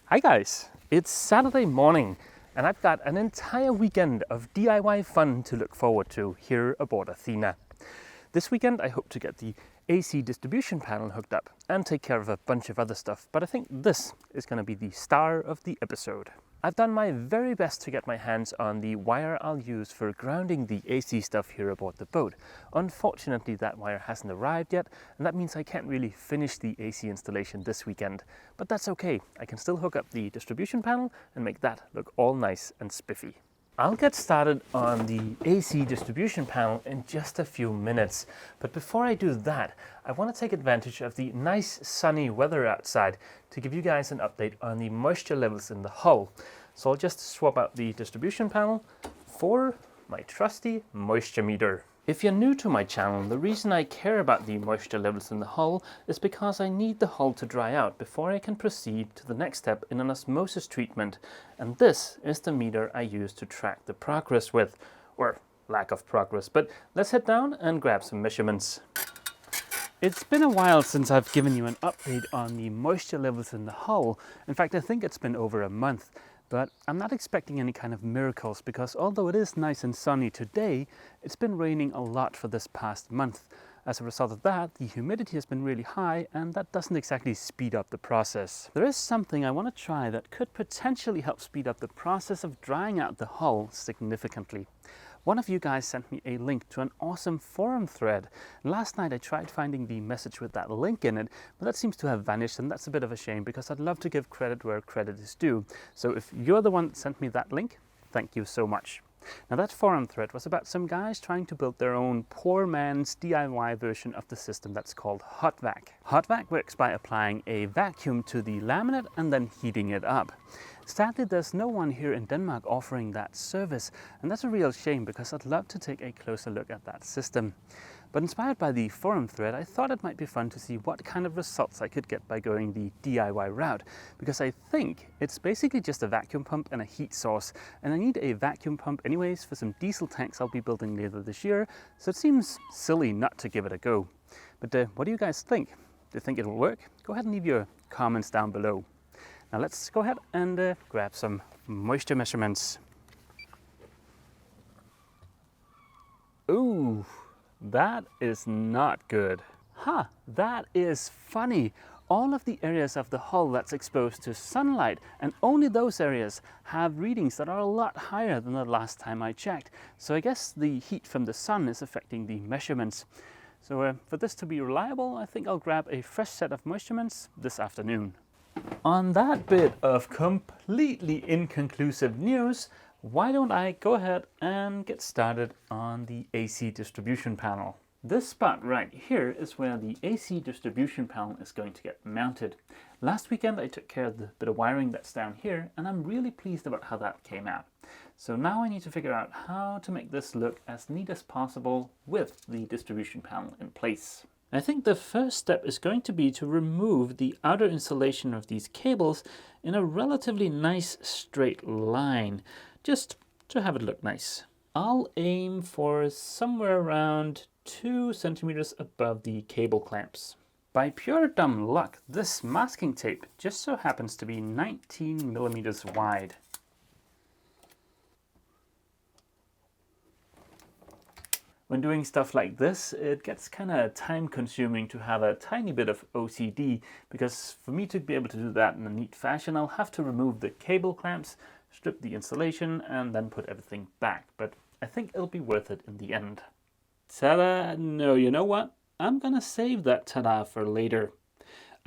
Hi guys, it's Saturday morning and I've got an entire weekend of DIY fun to look forward to here aboard Athena. This weekend I hope to get the AC distribution panel hooked up and take care of a bunch of other stuff, but I think this is going to be the star of the episode. I've done my very best to get my hands on the wire I'll use for grounding the AC stuff here aboard the boat. Unfortunately, that wire hasn't arrived yet, and that means I can't really finish the AC installation this weekend. But that's okay, I can still hook up the distribution panel and make that look all nice and spiffy. I'll get started on the AC distribution panel in just a few minutes, but before I do that, I want to take advantage of the nice sunny weather outside to give you guys an update on the moisture levels in the hull. So I'll just swap out the distribution panel for my trusty moisture meter. If you're new to my channel, the reason I care about the moisture levels in the hull is because I need the hull to dry out before I can proceed to the next step in an osmosis treatment. And this is the meter I use to track the progress with, or lack of progress. But let's head down and grab some measurements. It's been a while since I've given you an update on the moisture levels in the hull. In fact, I think it's been over a month. But I'm not expecting any kind of miracles because although it is nice and sunny today, it's been raining a lot for this past month. As a result of that, the humidity has been really high and that doesn't exactly speed up the process. There is something I want to try that could potentially help speed up the process of drying out the hull significantly. One of you guys sent me a link to an awesome forum thread. Last night I tried finding the message with that link in it, but that seems to have vanished, and that's a bit of a shame because I'd love to give credit where credit is due. So if you're the one that sent me that link, thank you so much. Now that forum thread was about some guys trying to build their own poor man's DIY version of the system that's called HotVac. HotVac works by applying a vacuum to the laminate and then heating it up. Sadly, there's no one here in Denmark offering that service, and that's a real shame because I'd love to take a closer look at that system. But inspired by the forum thread, I thought it might be fun to see what kind of results I could get by going the DIY route, because I think it's basically just a vacuum pump and a heat source, and I need a vacuum pump anyways for some diesel tanks I'll be building later this year, so it seems silly not to give it a go. But what do you guys think? Do you think it'll work? Go ahead and leave your comments down below. Now let's go ahead and grab some moisture measurements. Ooh, that is not good. That is funny. All of the areas of the hull that's exposed to sunlight, and only those areas, have readings that are a lot higher than the last time I checked. So I guess the heat from the sun is affecting the measurements. So for this to be reliable, I think I'll grab a fresh set of measurements this afternoon. On that bit of completely inconclusive news, why don't I go ahead and get started on the AC distribution panel. This spot right here is where the AC distribution panel is going to get mounted. Last weekend I took care of the bit of wiring that's down here, and I'm really pleased about how that came out. So now I need to figure out how to make this look as neat as possible with the distribution panel in place. I think the first step is going to be to remove the outer insulation of these cables in a relatively nice straight line, just to have it look nice. I'll aim for somewhere around 2 centimeters above the cable clamps. By pure dumb luck, this masking tape just so happens to be 19 millimeters wide. When doing stuff like this, it gets kind of time consuming to have a tiny bit of OCD, because for me to be able to do that in a neat fashion, I'll have to remove the cable clamps, strip the insulation, and then put everything back. But I think it'll be worth it in the end. Ta-da! No, you know what? I'm gonna save that ta-da for later.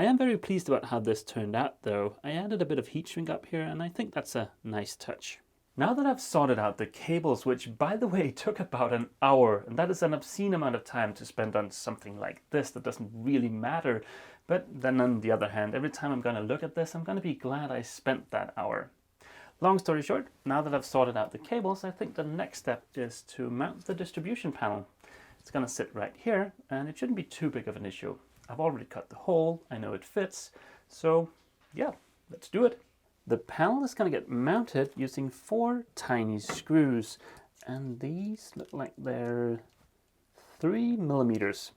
I am very pleased about how this turned out though. I added a bit of heat shrink up here, and I think that's a nice touch. Now that I've sorted out the cables, which by the way took about an hour, and that is an obscene amount of time to spend on something like this that doesn't really matter, but then on the other hand, every time I'm going to look at this, I'm going to be glad I spent that hour. Long story short, now that I've sorted out the cables, I think the next step is to mount the distribution panel. It's going to sit right here, and it shouldn't be too big of an issue. I've already cut the hole, I know it fits, so yeah, let's do it. The panel is going to get mounted using 4 tiny screws, and these look like they're 3 millimeters.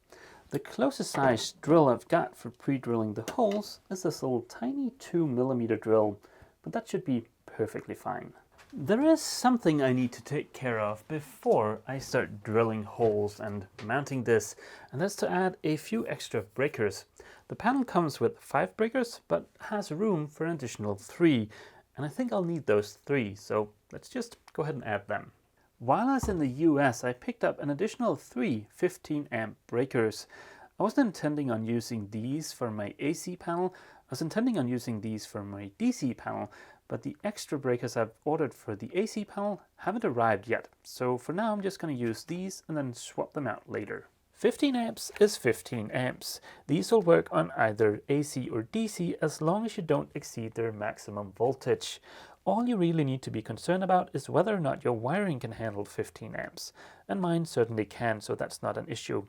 The closest size drill I've got for pre-drilling the holes is this little tiny 2mm drill, but that should be perfectly fine. There is something I need to take care of before I start drilling holes and mounting this, and that's to add a few extra breakers. The panel comes with 5 breakers, but has room for an additional 3, and I think I'll need those 3, so let's just go ahead and add them. While I was in the US, I picked up an additional 3 15-amp breakers. I wasn't intending on using these for my AC panel, I was intending on using these for my DC panel, but the extra breakers I've ordered for the AC panel haven't arrived yet, so for now I'm just going to use these and then swap them out later. 15 amps is 15 amps. These will work on either AC or DC as long as you don't exceed their maximum voltage. All you really need to be concerned about is whether or not your wiring can handle 15 amps, and mine certainly can, so that's not an issue.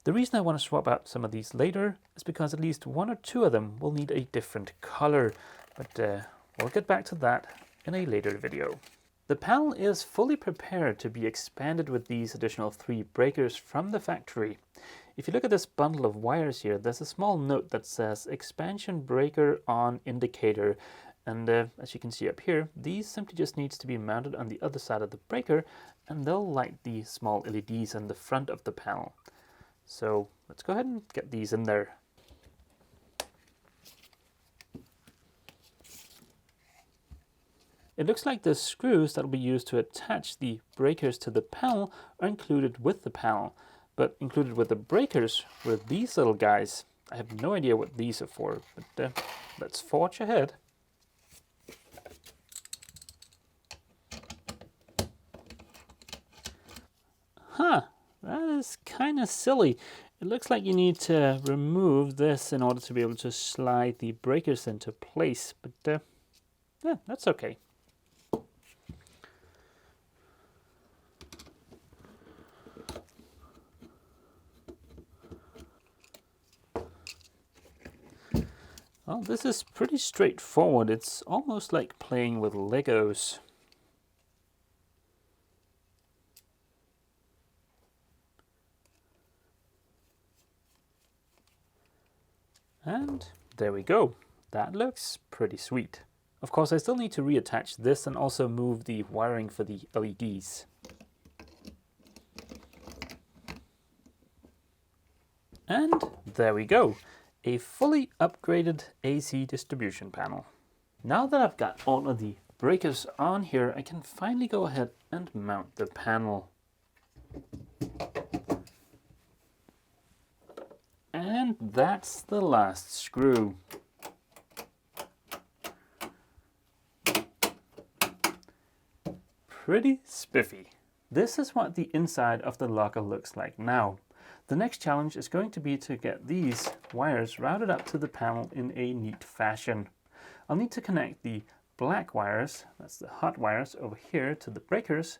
The reason I want to swap out some of these later is because at least 1 or 2 of them will need a different color, but we'll get back to that in a later video. The panel is fully prepared to be expanded with these additional 3 breakers from the factory. If you look at this bundle of wires here, there's a small note that says expansion breaker on indicator. And as you can see up here, these simply just needs to be mounted on the other side of the breaker, and they'll light the small LEDs on the front of the panel. So let's go ahead and get these in there. It looks like the screws that will be used to attach the breakers to the panel are included with the panel, but included with the breakers were these little guys. I have no idea what these are for, but let's forge ahead. Huh, that is kind of silly. It looks like you need to remove this in order to be able to slide the breakers into place, but yeah, that's okay. Well, this is pretty straightforward. It's almost like playing with Legos. And there we go. That looks pretty sweet. Of course, I still need to reattach this and also move the wiring for the LEDs. And there we go. A fully upgraded AC distribution panel. Now that I've got all of the breakers on here, I can finally go ahead and mount the panel. And that's the last screw. Pretty spiffy. This is what the inside of the locker looks like now. The next challenge is going to be to get these wires routed up to the panel in a neat fashion. I'll need to connect the black wires, that's the hot wires, over here to the breakers,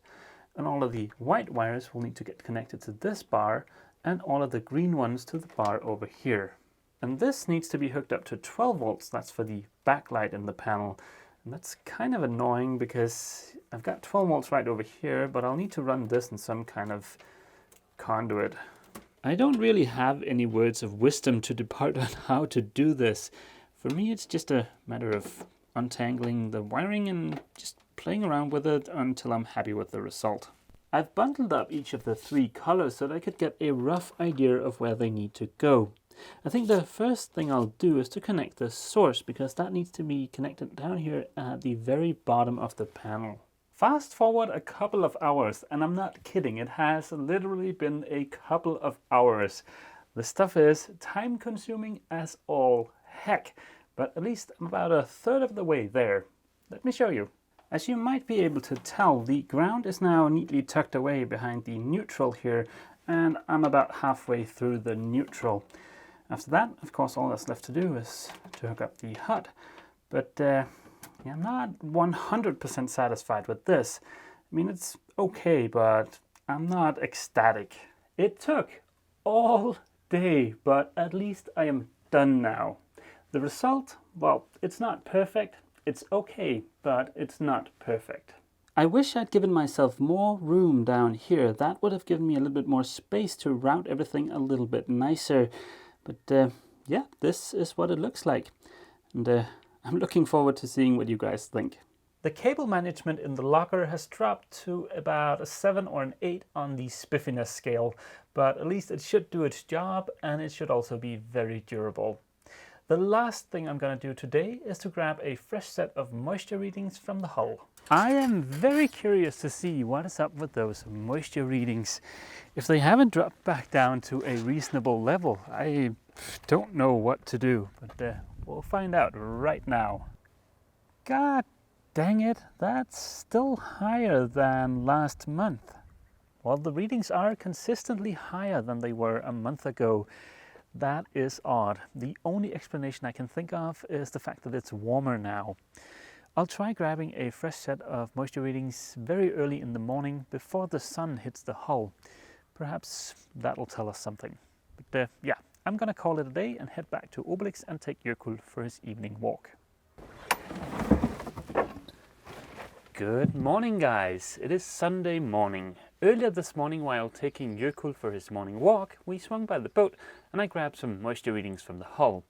and all of the white wires will need to get connected to this bar, and all of the green ones to the bar over here. And this needs to be hooked up to 12 volts, that's for the backlight in the panel. And that's kind of annoying because I've got 12 volts right over here, but I'll need to run this in some kind of conduit. I don't really have any words of wisdom to depart on how to do this. For me, it's just a matter of untangling the wiring and just playing around with it until I'm happy with the result. I've bundled up each of the 3 colors so that I could get a rough idea of where they need to go. I think the first thing I'll do is to connect the source, because that needs to be connected down here at the very bottom of the panel. Fast forward a couple of hours, and I'm not kidding, it has literally been a couple of hours. The stuff is time consuming as all heck, but at least I'm about a third of the way there. Let me show you. As you might be able to tell, the ground is now neatly tucked away behind the neutral here, and I'm about halfway through the neutral. After that, of course, all that's left to do is to hook up the hut, but I'm not 100% satisfied with this. I mean, it's okay, but I'm not ecstatic. It took all day, but at least I am done now. The result, well, it's not perfect. It's okay, but it's not perfect. I wish I'd given myself more room down here. That would have given me a little bit more space to route everything a little bit nicer. But yeah, this is what it looks like. And I'm looking forward to seeing what you guys think. The cable management in the locker has dropped to about a 7 or an 8 on the spiffiness scale, but at least it should do its job, and it should also be very durable. The last thing I'm going to do today is to grab a fresh set of moisture readings from the hull. I am very curious to see what is up with those moisture readings. If they haven't dropped back down to a reasonable level, I don't know what to do, but we'll find out right now. God dang it, that's still higher than last month. Well, the readings are consistently higher than they were a month ago. That is odd. The only explanation I can think of is the fact that it's warmer now. I'll try grabbing a fresh set of moisture readings very early in the morning before the sun hits the hull. Perhaps that'll tell us something. But yeah, I'm gonna call it a day and head back to Obelix and take Jörkul for his evening walk. Good morning, guys. It is Sunday morning. Earlier this morning, while taking Jörkul for his morning walk, we swung by the boat and I grabbed some moisture readings from the hull.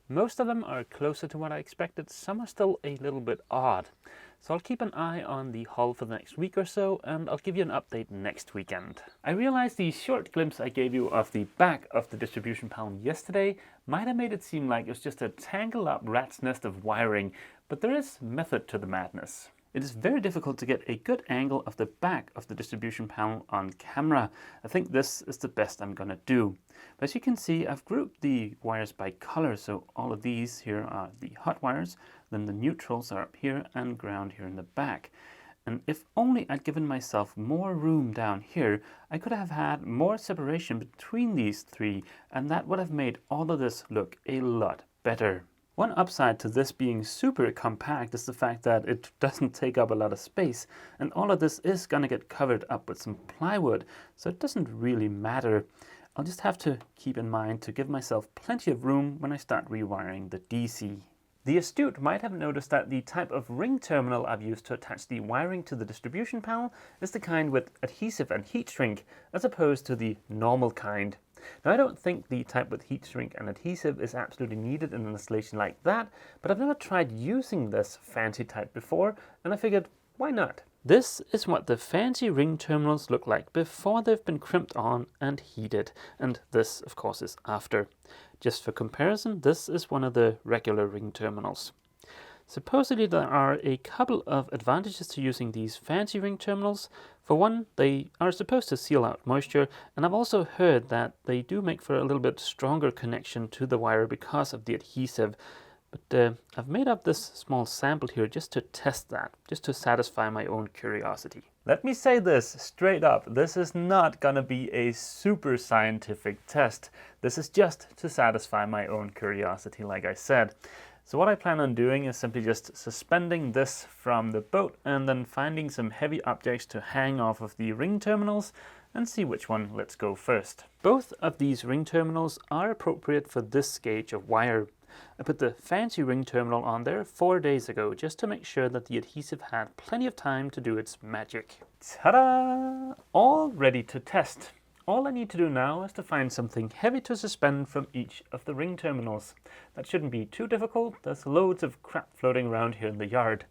Most of them are closer to what I expected, some are still a little bit odd. So I'll keep an eye on the hull for the next week or so, and I'll give you an update next weekend. I realized the short glimpse I gave you of the back of the distribution panel yesterday might have made it seem like it was just a tangled up rat's nest of wiring, but there is method to the madness. It is very difficult to get a good angle of the back of the distribution panel on camera. I think this is the best I'm gonna do. But as you can see, I've grouped the wires by color, so all of these here are the hot wires, then the neutrals are up here and ground here in the back. And if only I'd given myself more room down here, I could have had more separation between these three, and that would have made all of this look a lot better. One upside to this being super compact is the fact that it doesn't take up a lot of space, and all of this is going to get covered up with some plywood, so it doesn't really matter. I'll just have to keep in mind to give myself plenty of room when I start rewiring the DC. The astute might have noticed that the type of ring terminal I've used to attach the wiring to the distribution panel is the kind with adhesive and heat shrink, as opposed to the normal kind. Now, I don't think the type with heat shrink and adhesive is absolutely needed in an installation like that, but I've never tried using this fancy type before, and I figured, why not? This is what the fancy ring terminals look like before they've been crimped on and heated, and this, of course, is after. Just for comparison, this is one of the regular ring terminals. Supposedly there are a couple of advantages to using these fancy ring terminals. For one, they are supposed to seal out moisture, and I've also heard that they do make for a little bit stronger connection to the wire because of the adhesive. But I've made up this small sample here just to test that, just to satisfy my own curiosity. Let me say this straight up, this is not gonna be a super scientific test. This is just to satisfy my own curiosity, like I said. So what I plan on doing is simply just suspending this from the boat and then finding some heavy objects to hang off of the ring terminals and see which one lets go first. Both of these ring terminals are appropriate for this gauge of wire. I put the fancy ring terminal on there 4 days ago just to make sure that the adhesive had plenty of time to do its magic. Ta-da! All ready to test. All I need to do now is to find something heavy to suspend from each of the ring terminals. That shouldn't be too difficult, there's loads of crap floating around here in the yard.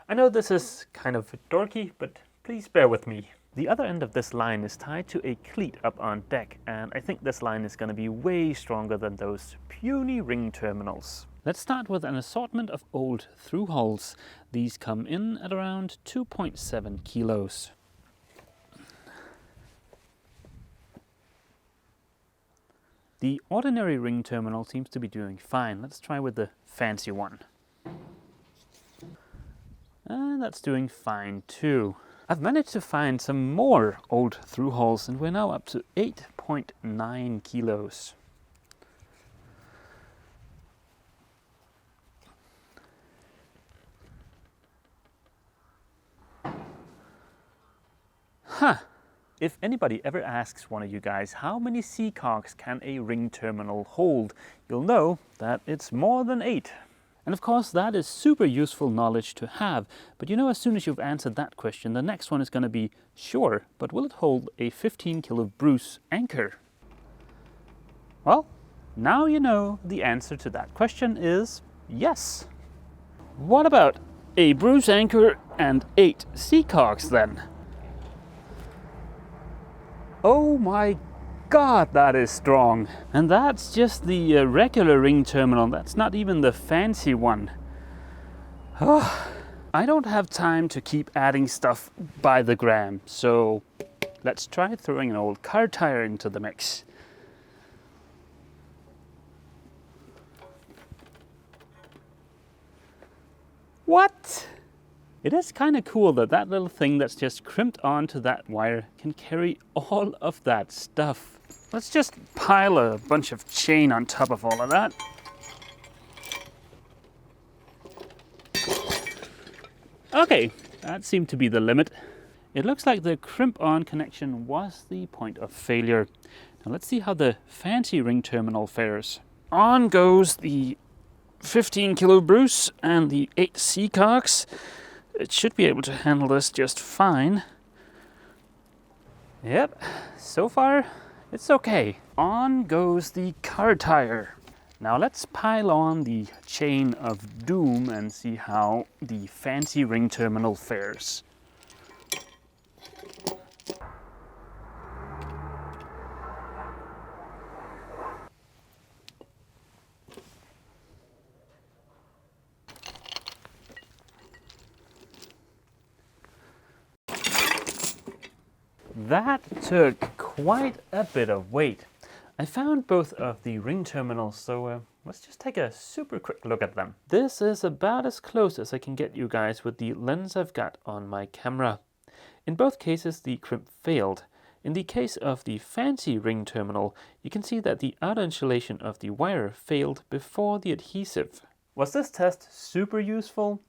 I know this is kind of dorky, but please bear with me. The other end of this line is tied to a cleat up on deck, and I think this line is going to be way stronger than those puny ring terminals. Let's start with an assortment of old through hulls. These come in at around 2.7 kilos. The ordinary ring terminal seems to be doing fine. Let's try with the fancy one. And that's doing fine too. I've managed to find some more old through hulls, and we're now up to 8.9 kilos. Huh. If anybody ever asks one of you guys how many sea cogs can a ring terminal hold, you'll know that it's more than 8. And of course, that is super useful knowledge to have. But you know, as soon as you've answered that question, the next one is going to be, sure, but will it hold a 15 kilo Bruce anchor? Well, now you know the answer to that question is yes. What about a Bruce anchor and 8 sea cocks then? Oh my God, that is strong. And that's just the regular ring terminal. That's not even the fancy one. Oh, I don't have time to keep adding stuff by the gram. So let's try throwing an old car tire into the mix. What? It is kind of cool that that little thing that's just crimped onto that wire can carry all of that stuff. Let's just pile a bunch of chain on top of all of that. Okay, that seemed to be the limit. It looks like the crimp-on connection was the point of failure. Now let's see how the fancy ring terminal fares. On goes the 15 kilo Bruce and the 8 sea cocks. It should be able to handle this just fine. Yep, so far it's okay. On goes the car tire. Now let's pile on the chain of doom and see how the fancy ring terminal fares. That took quite a bit of weight. I found both of the ring terminals, so let's just take a super quick look at them. This is about as close as I can get you guys with the lens I've got on my camera. In both cases, the crimp failed. In the case of the fancy ring terminal, you can see that the outer insulation of the wire failed before the adhesive. Was this test super useful?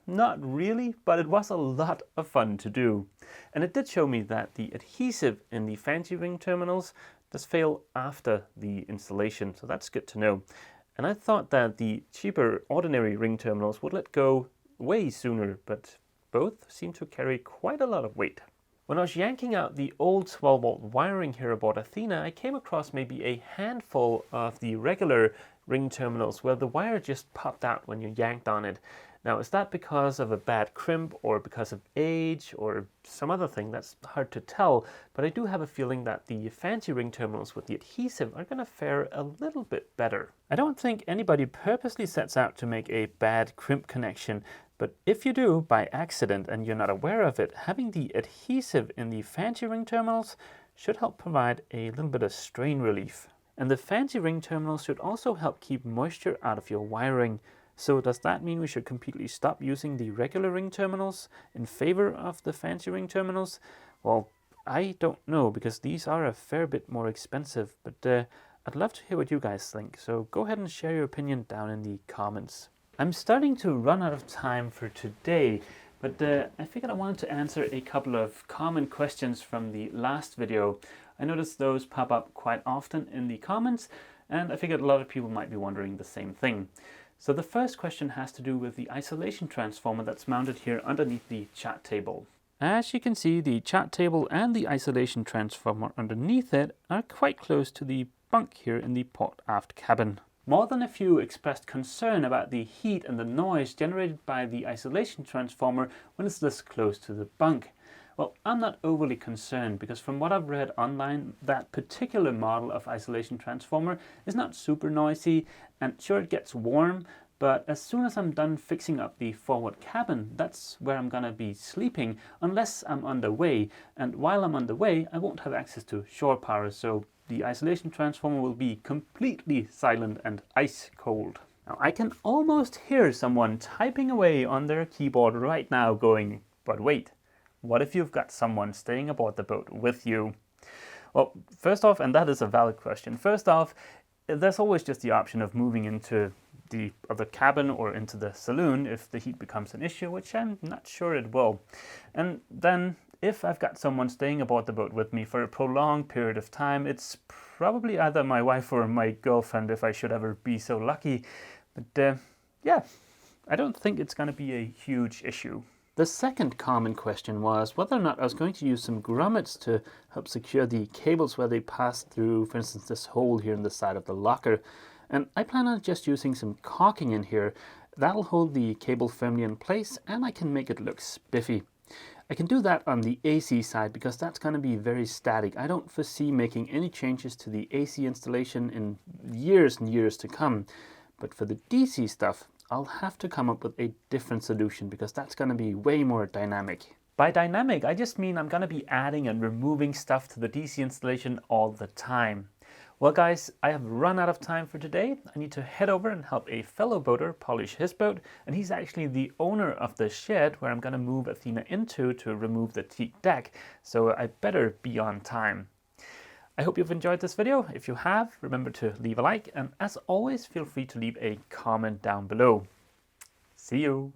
Not really, but it was a lot of fun to do. And it did show me that the adhesive in the fancy ring terminals does fail after the installation, so that's good to know. And I thought that the cheaper ordinary ring terminals would let go way sooner, but both seem to carry quite a lot of weight. When I was yanking out the old 12-volt wiring here aboard Athena, I came across maybe a handful of the regular ring terminals where the wire just popped out when you yanked on it. Now, is that because of a bad crimp or because of age or some other thing? That's hard to tell, but I do have a feeling that the fancy ring terminals with the adhesive are going to fare a little bit better. I don't think anybody purposely sets out to make a bad crimp connection, but if you do by accident and you're not aware of it, having the adhesive in the fancy ring terminals should help provide a little bit of strain relief. And the fancy ring terminals should also help keep moisture out of your wiring. So does that mean we should completely stop using the regular ring terminals in favor of the fancy ring terminals? Well, I don't know, because these are a fair bit more expensive, but I'd love to hear what you guys think. So go ahead and share your opinion down in the comments. I'm starting to run out of time for today, but I figured I wanted to answer a couple of common questions from the last video. I noticed those pop up quite often in the comments, and I figured a lot of people might be wondering the same thing. So the first question has to do with the isolation transformer that's mounted here underneath the chat table. As you can see, the chat table and the isolation transformer underneath it are quite close to the bunk here in the port aft cabin. More than a few expressed concern about the heat and the noise generated by the isolation transformer when it's this close to the bunk. Well, I'm not overly concerned, because from what I've read online, that particular model of isolation transformer is not super noisy, and sure, it gets warm, but as soon as I'm done fixing up the forward cabin, that's where I'm gonna be sleeping, unless I'm underway. And while I'm underway, I won't have access to shore power, so the isolation transformer will be completely silent and ice cold. Now, I can almost hear someone typing away on their keyboard right now going, but wait. What if you've got someone staying aboard the boat with you? Well, first off, and that is a valid question, first off, there's always just the option of moving into the other cabin or into the saloon if the heat becomes an issue, which I'm not sure it will. And then if I've got someone staying aboard the boat with me for a prolonged period of time, it's probably either my wife or my girlfriend if I should ever be so lucky. But yeah, I don't think it's going to be a huge issue. The second common question was whether or not I was going to use some grommets to help secure the cables where they pass through, for instance, this hole here in the side of the locker. And I plan on just using some caulking in here. That'll hold the cable firmly in place and I can make it look spiffy. I can do that on the AC side because that's going to be very static. I don't foresee making any changes to the AC installation in years and years to come. But for the DC stuff, I'll have to come up with a different solution because that's going to be way more dynamic. By dynamic, I just mean I'm going to be adding and removing stuff to the DC installation all the time. Well guys, I have run out of time for today. I need to head over and help a fellow boater polish his boat, and he's actually the owner of the shed where I'm going to move Athena into to remove the teak deck, so I better be on time. I hope you've enjoyed this video. If you have, remember to leave a like, and as always, feel free to leave a comment down below. See you!